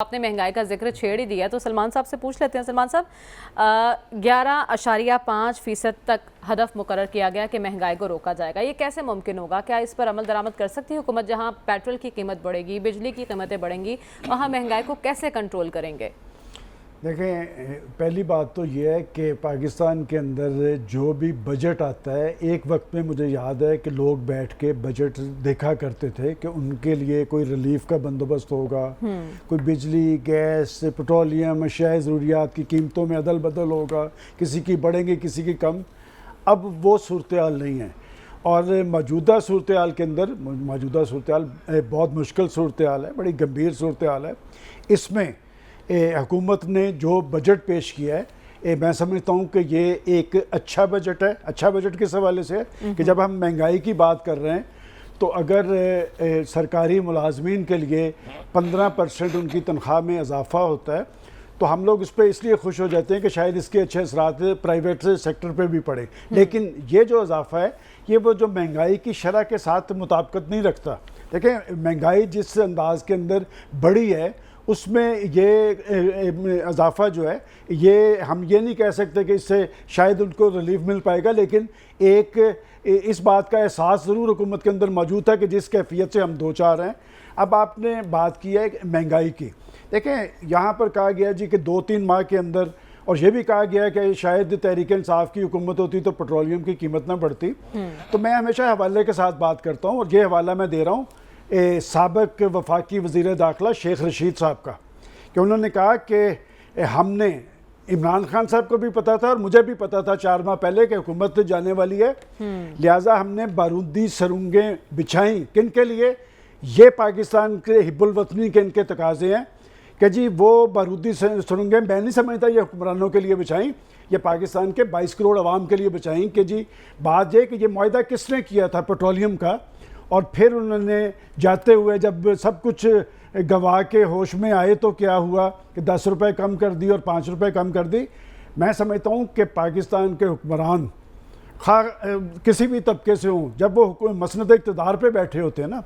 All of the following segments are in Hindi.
आपने महंगाई का जिक्र छेड़ ही दिया तो सलमान साहब से पूछ लेते हैं। सलमान साहब, 11.5% तक हदफ मुकर्रर किया गया कि महंगाई को रोका जाएगा। ये कैसे मुमकिन होगा? क्या इस पर अमल दरामद कर सकती है हुकूमत? जहां पेट्रोल की कीमत बढ़ेगी, बिजली की कीमतें बढ़ेंगी, वहां महंगाई को कैसे कंट्रोल करेंगे? देखें, पहली बात तो ये है कि पाकिस्तान के अंदर जो भी बजट आता है, एक वक्त में मुझे याद है कि लोग बैठ के बजट देखा करते थे कि उनके लिए कोई रिलीफ का बंदोबस्त होगा, कोई बिजली, गैस, पेट्रोलियम, अशियाए ज़रूरियात की कीमतों में अदल बदल होगा, किसी की बढ़ेंगी किसी की कम। अब वो सूरत हाल नहीं है और मौजूदा सूरत हाल के अंदर मौजूदा सूरत हाल बहुत मुश्किल सूरत हाल है, बड़ी गंभीर सूरत हाल है। इसमें हुकूमत ने जो बजट पेश किया है, मैं समझता हूँ कि ये एक अच्छा बजट है। अच्छा बजट किस हवाले से है कि जब हम महंगाई की बात कर रहे हैं तो अगर सरकारी मुलाजमीन के लिए 15% उनकी तनख्वाह में इजाफा होता है तो हम लोग इस पर इसलिए खुश हो जाते हैं कि शायद इसके अच्छे असरात प्राइवेट सेक्टर पे भी पड़े। लेकिन ये जो इजाफा है ये वो जो महंगाई की शरह के साथ मुताबिकत नहीं रखता। देखें, महंगाई जिस अंदाज के अंदर बढ़ी है उसमें ये इजाफा जो है, ये हम ये नहीं कह सकते कि इससे शायद उनको रिलीफ मिल पाएगा, लेकिन एक इस बात का एहसास ज़रूर हुकूमत के अंदर मौजूद है कि जिस कैफियत से हम दो चार हैं। अब आपने बात की है महंगाई की। देखें, यहाँ पर कहा गया जी कि 2-3 माह के अंदर, और ये भी कहा गया है कि शायद तहरीक इंसाफ की हुकूमत होती तो पेट्रोलियम की कीमत ना बढ़ती। तो मैं हमेशा हवाले के साथ बात करता हूँ और ये हवाला मैं दे रहा हूँ साबिक वफाकी वज़ीर दाखिला शेख रशीद साहब का, कि उन्होंने कहा कि हमने इमरान खान साहब को भी पता था और मुझे भी पता था 4 माह पहले कि हुकूमत जाने वाली है, लिहाजा हमने बारूदी सुरंगें बिछाई। किन के लिए? ये पाकिस्तान के हिब्बुल वतनी के इनके तकाजे हैं कि जी वो बारूदी सुरंगें मैं नहीं समझता ये हुक्मरानों के लिए बिछाई, ये पाकिस्तान के 22 करोड़ आवाम के लिए बिछाई। कि जी बात ये कि ये मुआहदा किसने किया था पेट्रोलियम का, और फिर उन्होंने जाते हुए जब सब कुछ गवा के होश में आए तो क्या हुआ कि 10 रुपये कम कर दी और 5 रुपये कम कर दी। मैं समझता हूँ कि पाकिस्तान के हुक्मरान किसी भी तबके से हों, जब वो मसनद इक़्तिदार पे बैठे होते हैं ना,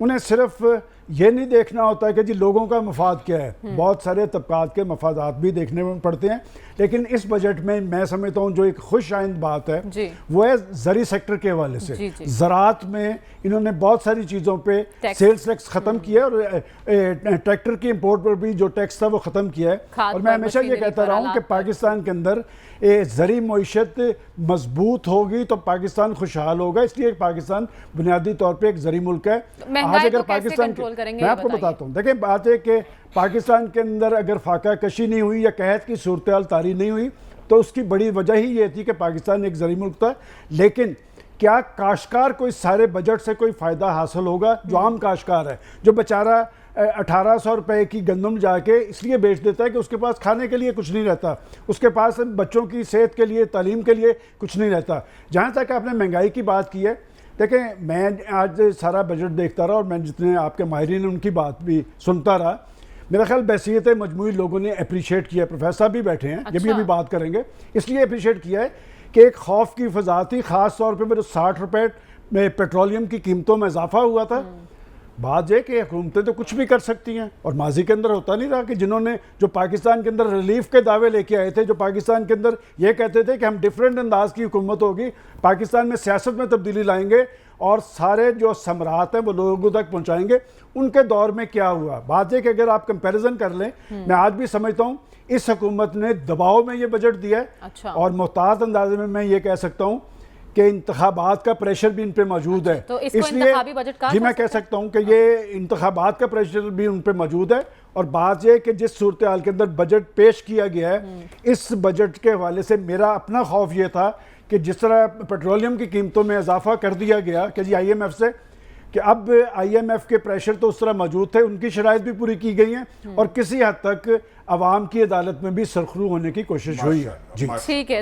उन्हें सिर्फ ये नहीं देखना होता है कि जी लोगों का मफाद क्या है, बहुत सारे तबकात के मफादात भी देखने में पड़ते हैं। लेकिन इस बजट में मैं समझता हूँ जो एक खुश आइंद बात है वो है ज़री सेक्टर के हवाले से। ज़राअत में इन्होंने बहुत सारी चीज़ों पे सेल्स टैक्स ख़त्म किया और ट्रैक्टर की इंपोर्ट पर भी जो टैक्स था वो ख़त्म किया है। और मैं हमेशा ये कहता रहा हूँ कि पाकिस्तान के अंदर ज़री मईशत मजबूत होगी तो पाकिस्तान खुशहाल होगा। इसलिए पाकिस्तान बुनियादी तौर पर एक ज़री मुल्क है। आज अगर पाकिस्तान, मैं आपको बताता हूँ, देखिए बात है कि पाकिस्तान के अंदर अगर फाका कशी नहीं हुई या कहत की सूरत हाल तारी नहीं हुई तो उसकी बड़ी वजह ही ये थी कि पाकिस्तान एक ज़री मुल्क था। लेकिन क्या काश्तकार को इस सारे बजट से कोई फ़ायदा हासिल होगा? जो आम काश्तकार है, जो बेचारा 1800 रुपये की गंदम जाके इसलिए बेच देता है कि उसके पास खाने के लिए कुछ नहीं रहता, उसके पास बच्चों की सेहत के लिए, तालीम के लिए कुछ नहीं रहता। जहाँ तक आपने महंगाई की बात की है, देखें मैं आज सारा बजट देखता रहा और मैं जितने आपके माहिरीन हैं उनकी बात भी सुनता रहा। मेरा ख्याल बहसीयत मजमूई लोगों ने अप्रिशिएट किया। प्रोफेसर भी बैठे हैं, ये भी अभी बात करेंगे, इसलिए अप्रिशिएट किया है कि एक खौफ की फ़ज़ा थी, ख़ास तौर पर 60 रुपये में पेट्रोलियम की कीमतों में इजाफा हुआ था। बात यह कि हुकूमतें तो कुछ भी कर सकती हैं और माजी के अंदर होता नहीं रहा कि जिन्होंने जो पाकिस्तान के अंदर रिलीफ के दावे लेके आए थे, जो पाकिस्तान के अंदर ये कहते थे कि हम डिफरेंट अंदाज की हुकूमत होगी, पाकिस्तान में सियासत में तब्दीली लाएंगे और सारे जो समरात हैं वो लोगों तक पहुंचाएंगे, उनके दौर में क्या हुआ? बात है कि अगर आप कंपैरिजन कर लें, मैं आज भी समझता हूँ इस हुकूमत ने दबाव में ये बजट दिया है। और मोहतात अंदाजे में मैं ये कह सकता हूँ कि इंतखाबात का प्रेशर भी इन पे मौजूद है। तो इसलिए जी मैं कह सकता हूँ कि ये इंतखाबात का प्रेशर भी उन पे मौजूद है। और बात यह कि जिस सूरत हाल के अंदर बजट पेश किया गया है, इस बजट के हवाले से मेरा अपना खौफ ये था कि जिस तरह पेट्रोलियम की कीमतों में इजाफा कर दिया गया कि जी IMF से, कि अब IMF के प्रेशर तो उस तरह मौजूद थे, उनकी शराइत भी पूरी की गई हैं और किसी हद तक आवाम की अदालत में भी सरखरू होने की कोशिश हुई है। जी ठीक है।